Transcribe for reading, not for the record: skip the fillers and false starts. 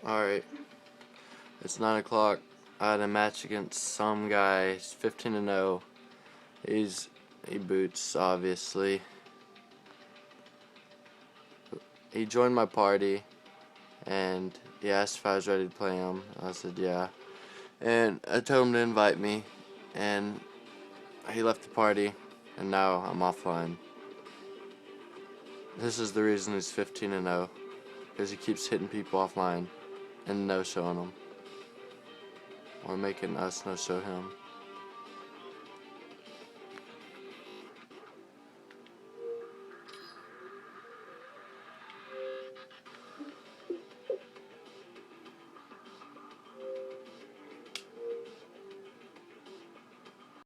Alright, it's 9 o'clock. I had a match against some guy. He's 15-0. He boots, obviously. He joined my party, and he asked if I was ready to play him. I said yeah. And I told him to invite me, and he left the party, and now I'm offline. This is the reason he's 15-0, because he keeps hitting people offline and no-showing them, or making us no-show him.